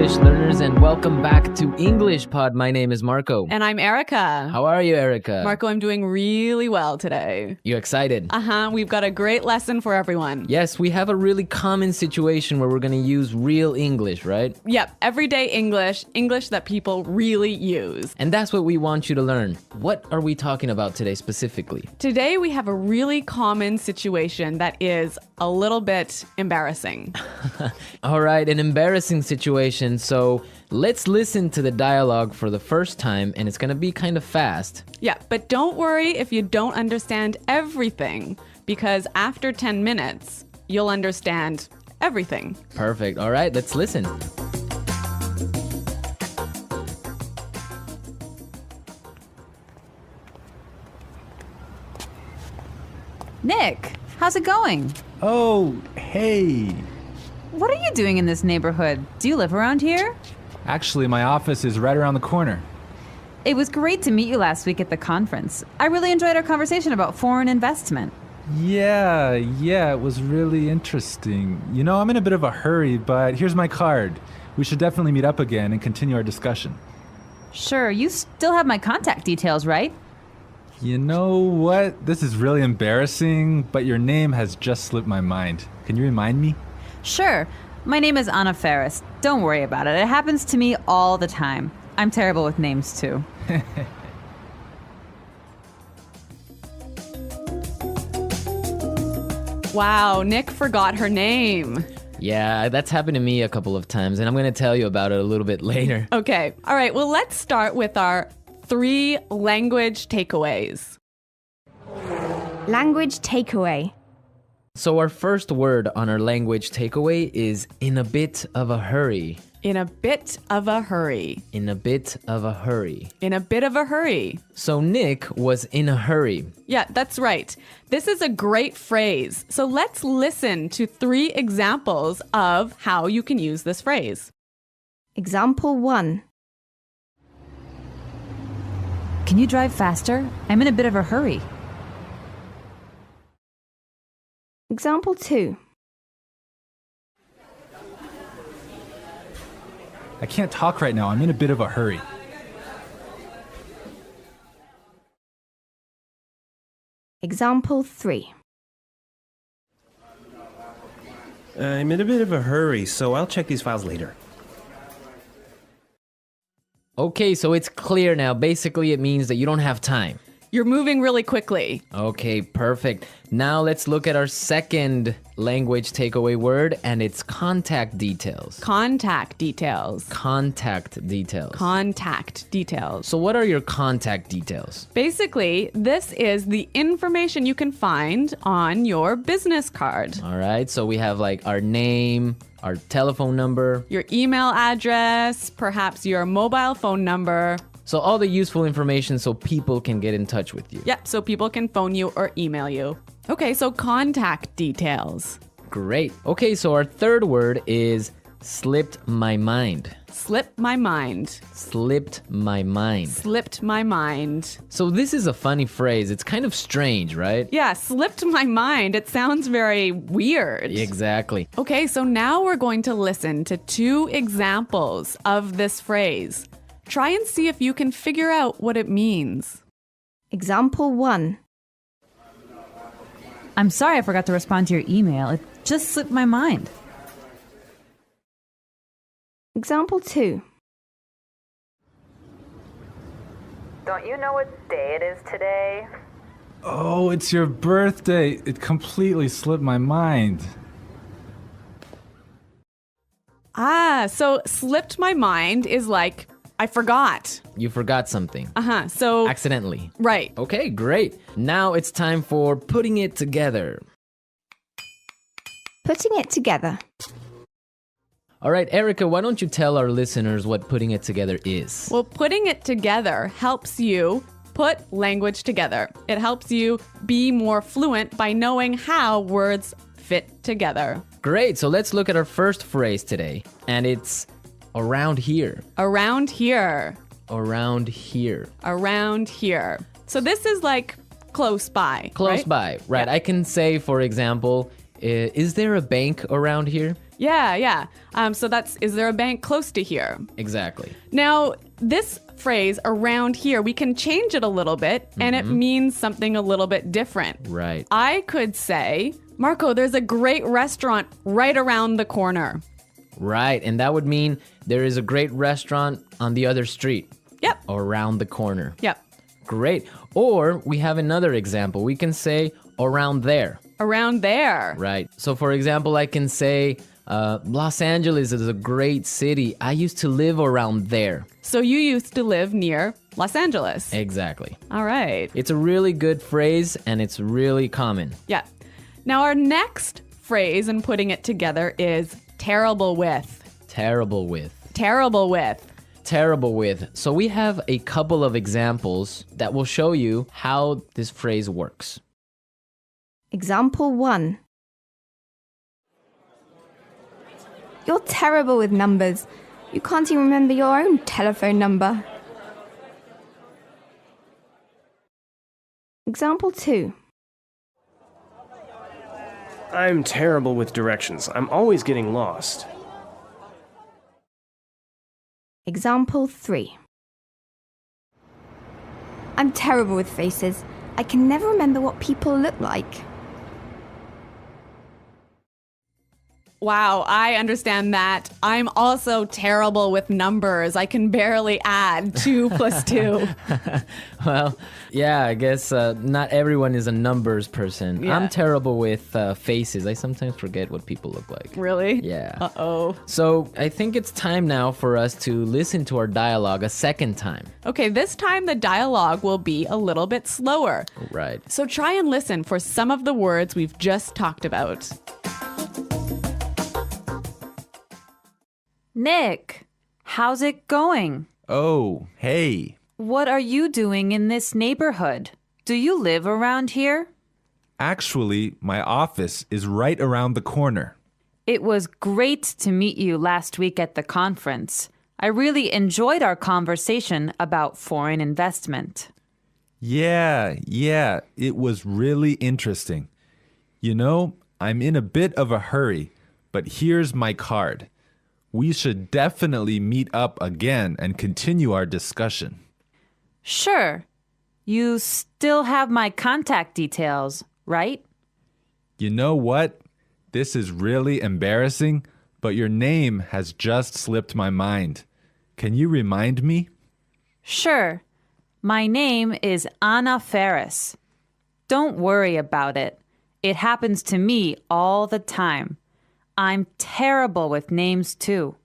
English learners, and welcome back to English Pod. My name is Marco. And I'm Erica. How are you, Erica? Marco, I'm doing really well today. You excited? We've got a great lesson for everyone. Yes, we have a really common situation where we're going to use real English, right? Yep, everyday English that people really use. And that's what we want you to learn. What are we talking about today specifically? Today we have a really common situation that is a little bit embarrassing. All right, an embarrassing situation. So let's listen to the dialogue for the first time, and it's going to be kind of fast. Yeah, but don't worry if you don't understand everything, because after 10 minutes, you'll understand everything. Perfect. All right, let's listen. Nick, how's it going? Oh, hey. What are you doing in this neighborhood? Do you live around here? Actually, my office is right around the corner. It was great to meet you last week at the conference. I really enjoyed our conversation about foreign investment. Yeah, it was really interesting. You know, I'm in a bit of a hurry, but here's my card. We should definitely meet up again and continue our discussion. Sure, you still have my contact details, right? You know what? This is really embarrassing, but your name has just slipped my mind. Can you remind me? Sure. My name is Anna Ferris. Don't worry about it. It happens to me all the time. I'm terrible with names, too. Wow, Nick forgot her name. Yeah, that's happened to me a couple of times, and I'm going to tell you about it a little bit later. Okay, all right, well, let's start with our 3 language takeaways. Language takeaway. So our first word on our language takeaway is in a bit of a hurry. In a bit of a hurry. In a bit of a hurry. In a bit of a hurry. So Nick was in a hurry. Yeah, that's right. This is a great phrase. So let's listen to 3 examples of how you can use this phrase. Example 1. Can you drive faster? I'm in a bit of a hurry. Example 2. I can't talk right now. I'm in a bit of a hurry. Example 3. I'm in a bit of a hurry, so I'll check these files later. Okay, so it's clear now. Basically, it means that you don't have time. You're moving really quickly. Okay, perfect. Now let's look at our second language takeaway word, and it's contact details. Contact details. Contact details. Contact details. So what are your contact details? Basically, this is the information you can find on your business card. All right, so we have like our name, our telephone number. Your email address, perhaps your mobile phone number. So all the useful information so people can get in touch with you. Yep, so people can phone you or email you. Okay, so contact details. Great. Okay, so our third word is slipped my mind. Slipped my mind. Slipped my mind. Slipped my mind. So this is a funny phrase. It's kind of strange, right? Yeah, slipped my mind. It sounds very weird. Exactly. Okay, so now we're going to listen to 2 examples of this phrase. Try and see if you can figure out what it means. Example 1. I'm sorry I forgot to respond to your email. It just slipped my mind. Example 2. Don't you know what day it is today? Oh, it's your birthday. It completely slipped my mind. So slipped my mind is like, I forgot. You forgot something. So Accidentally. right. Okay, great. Now it's time for putting it together. Putting it together. All right, Erica, why don't you tell our listeners what putting it together is? Well, putting it together helps you put language together. It helps you be more fluent by knowing how words fit together. Great, so let's look at our first phrase today. And it's around here. Around here. Around here. Around here. So this is like close by. Close right? by, right. Yeah. I can say, for example, is there a bank around here? Yeah. So is there a bank close to here? Exactly. Now, this phrase around here, we can change it a little bit and it means something a little bit different. Right. I could say, Marco, there's a great restaurant right around the corner. Right. And that would mean there is a great restaurant on the other street. Yep. Or around the corner. Yep. Great. Or we have another example. We can say around there. Around there. Right. So, for example, I can say Los Angeles is a great city. I used to live around there. So you used to live near Los Angeles. Exactly. All right. It's a really good phrase and it's really common. Yeah. Now, our next phrase in putting it together is terrible with. Terrible with. Terrible with. Terrible with. So we have a couple of examples that will show you how this phrase works. Example 1. You're terrible with numbers. You can't even remember your own telephone number. Example 2. I'm terrible with directions. I'm always getting lost. Example 3. I'm terrible with faces. I can never remember what people look like. Wow, I understand that. I'm also terrible with numbers. I can barely add 2 plus 2. Well, yeah, I guess not everyone is a numbers person. Yeah. I'm terrible with faces. I sometimes forget what people look like. Really? Yeah. Uh-oh. So I think it's time now for us to listen to our dialogue a second time. Okay, this time the dialogue will be a little bit slower. Right. So try and listen for some of the words we've just talked about. Nick, how's it going? Oh, hey. What are you doing in this neighborhood? Do you live around here? Actually, my office is right around the corner. It was great to meet you last week at the conference. I really enjoyed our conversation about foreign investment. Yeah, it was really interesting. You know, I'm in a bit of a hurry, but here's my card. We should definitely meet up again and continue our discussion. Sure. You still have my contact details, right? You know what? This is really embarrassing, but your name has just slipped my mind. Can you remind me? Sure. My name is Anna Ferris. Don't worry about it. It happens to me all the time. I'm terrible with names too.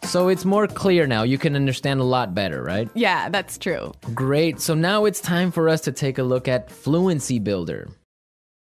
So it's more clear now. You can understand a lot better, right? Yeah, that's true. Great. So now it's time for us to take a look at Fluency Builder.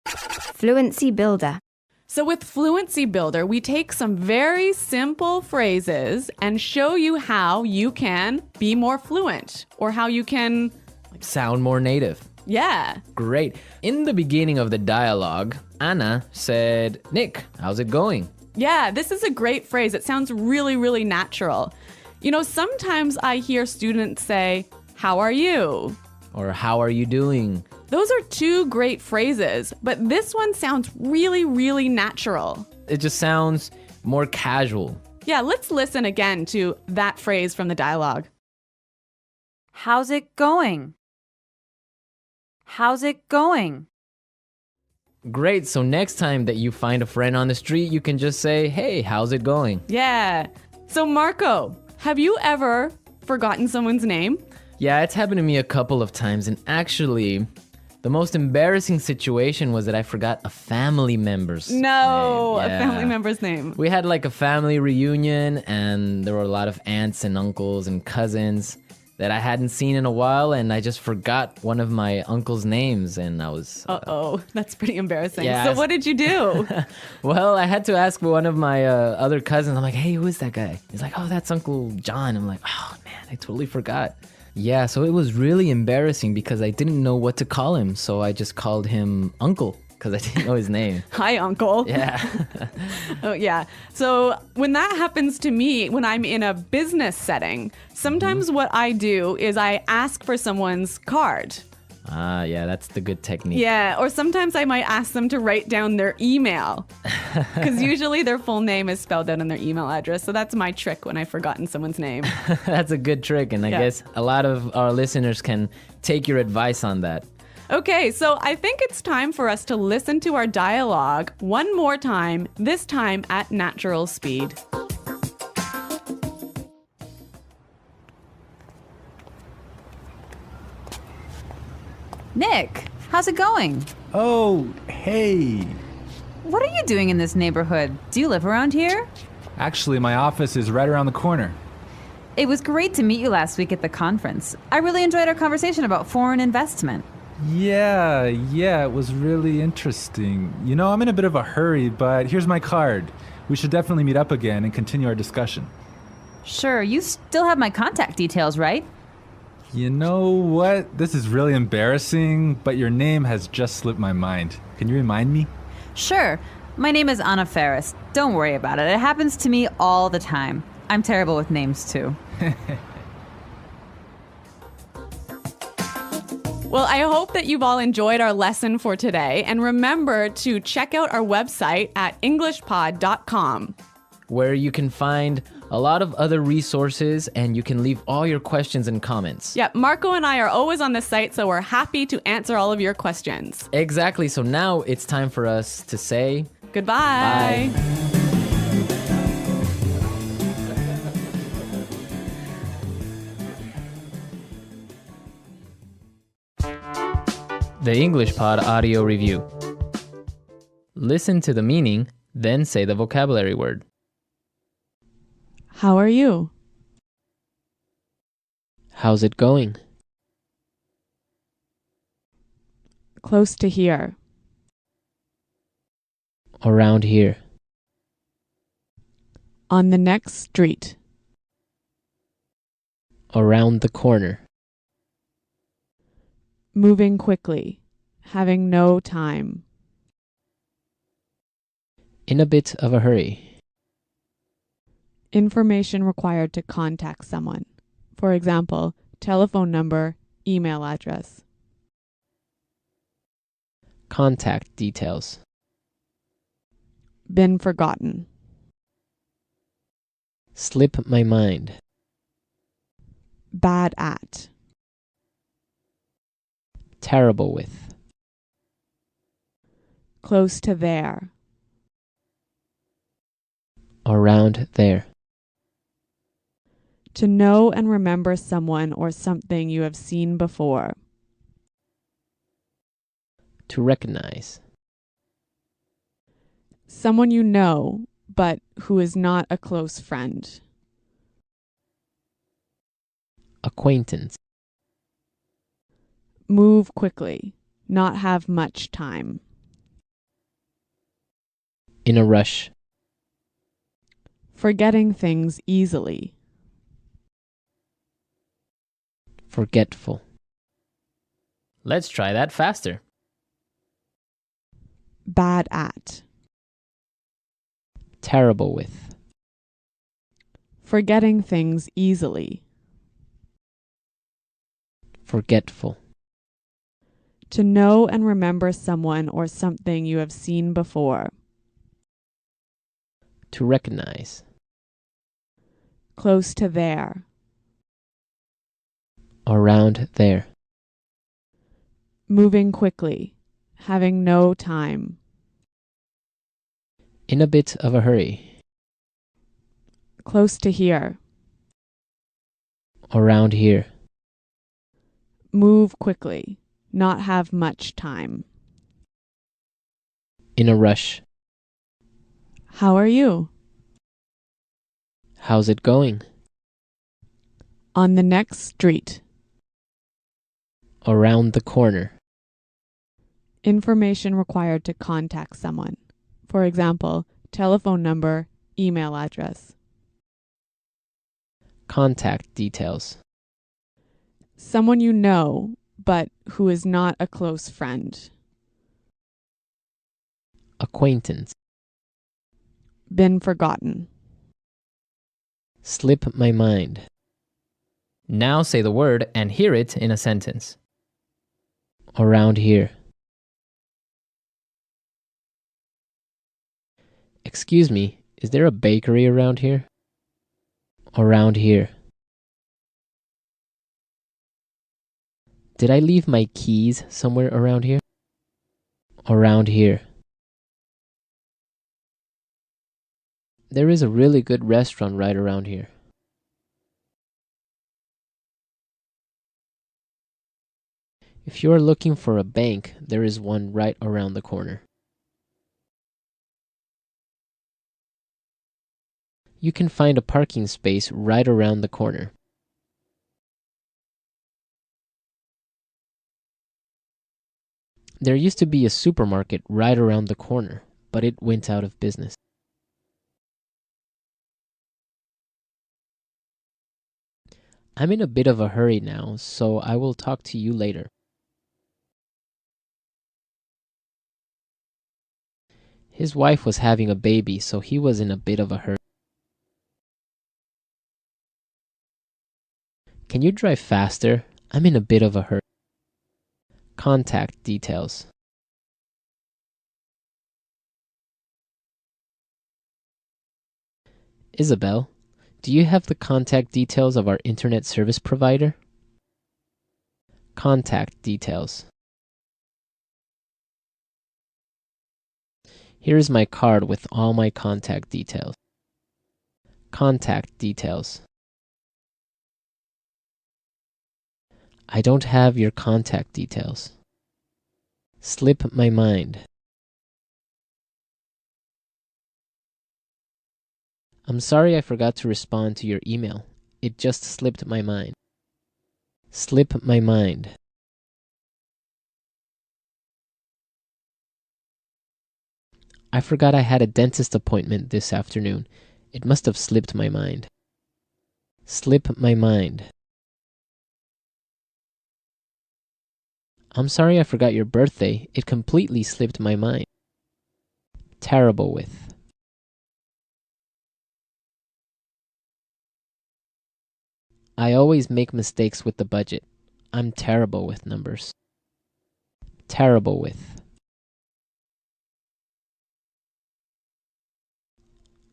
Fluency Builder. So with Fluency Builder, we take some very simple phrases and show you how you can be more fluent or how you can... Sound more native. Yeah. Great. In the beginning of the dialogue, Anna said, Nick, how's it going? Yeah, this is a great phrase. It sounds really, really natural. You know, sometimes I hear students say, how are you? Or how are you doing? Those are 2 great phrases, but this one sounds really, really natural. It just sounds more casual. Yeah, let's listen again to that phrase from the dialogue. How's it going? How's it going? Great. So next time that you find a friend on the street, you can just say, hey, how's it going? Yeah. So Marco, have you ever forgotten someone's name? Yeah, it's happened to me a couple of times. And actually, the most embarrassing situation was that I forgot a family member's name. No, a Yeah. family member's name. We had like a family reunion and there were a lot of aunts and uncles and cousins that I hadn't seen in a while, and I just forgot one of my uncle's names, and I was... Uh-oh, that's pretty embarrassing. Yeah, So what did you do? Well, I had to ask one of my other cousins. I'm like, hey, who is that guy? He's like, oh, that's Uncle John. I'm like, oh, man, I totally forgot. Yeah, so it was really embarrassing because I didn't know what to call him, so I just called him Uncle because I didn't know his name. Hi, Uncle. Yeah. Oh, yeah. So when that happens to me, when I'm in a business setting, sometimes what I do is I ask for someone's card. Ah, yeah, that's the good technique. Yeah, or sometimes I might ask them to write down their email because usually their full name is spelled out in their email address. So that's my trick when I've forgotten someone's name. That's a good trick, and I guess a lot of our listeners can take your advice on that. Okay, so I think it's time for us to listen to our dialogue one more time, this time at natural speed. Nick, how's it going? Oh, hey. What are you doing in this neighborhood? Do you live around here? Actually, my office is right around the corner. It was great to meet you last week at the conference. I really enjoyed our conversation about foreign investment. Yeah, it was really interesting. You know, I'm in a bit of a hurry, but here's my card. We should definitely meet up again and continue our discussion. Sure, you still have my contact details, right? You know what? This is really embarrassing, but your name has just slipped my mind. Can you remind me? Sure. My name is Anna Ferris. Don't worry about it. It happens to me all the time. I'm terrible with names, too. Well, I hope that you've all enjoyed our lesson for today. And remember to check out our website at englishpod.com, where you can find a lot of other resources and you can leave all your questions and comments. Yeah, Marco and I are always on the site, so we're happy to answer all of your questions. Exactly. So now it's time for us to say goodbye. Bye. The English Pod Audio Review. Listen to the meaning, then say the vocabulary word. How are you? How's it going? Close to here. Around here. On the next street. Around the corner. Moving quickly. Having no time. In a bit of a hurry. Information required to contact someone. For example, telephone number, email address. Contact details. Been forgotten. Slip my mind. Bad at. Terrible with. Close to there. Around there. To know and remember someone or something you have seen before. To recognize. Someone you know, but who is not a close friend. Acquaintance. Move quickly. Not have much time. In a rush. Forgetting things easily. Forgetful. Let's try that faster. Bad at. Terrible with. Forgetting things easily. Forgetful. To know and remember someone or something you have seen before. To recognize. Close to there. Around there. Moving quickly. Having no time. In a bit of a hurry. Close to here. Around here. Move quickly. Not have much time. In a rush. How are you? How's it going? On the next street. Around the corner. Information required to contact someone. For example, telephone number, email address. Contact details. Someone you know, but who is not a close friend. Acquaintance. Been forgotten. Slip my mind. Now say the word and hear it in a sentence. Around here. Excuse me, is there a bakery around here? Around here. Did I leave my keys somewhere around here? Around here. There is a really good restaurant right around here. If you are looking for a bank, there is one right around the corner. You can find a parking space right around the corner. There used to be a supermarket right around the corner, but it went out of business. I'm in a bit of a hurry now, so I will talk to you later. His wife was having a baby, so he was in a bit of a hurry. Can you drive faster? I'm in a bit of a hurry. Contact details. Isabel, do you have the contact details of our internet service provider? Contact details. Here is my card with all my contact details. Contact details. I don't have your contact details. Slip my mind. I'm sorry I forgot to respond to your email. It just slipped my mind. Slip my mind. I forgot I had a dentist appointment this afternoon. It must have slipped my mind. Slip my mind. I'm sorry I forgot your birthday. It completely slipped my mind. Terrible with. I always make mistakes with the budget. I'm terrible with numbers. Terrible with.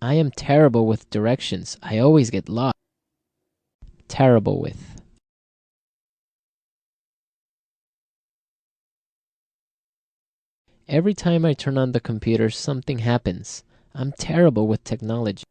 I am terrible with directions. I always get lost. Terrible with. Every time I turn on the computer, something happens. I'm terrible with technology.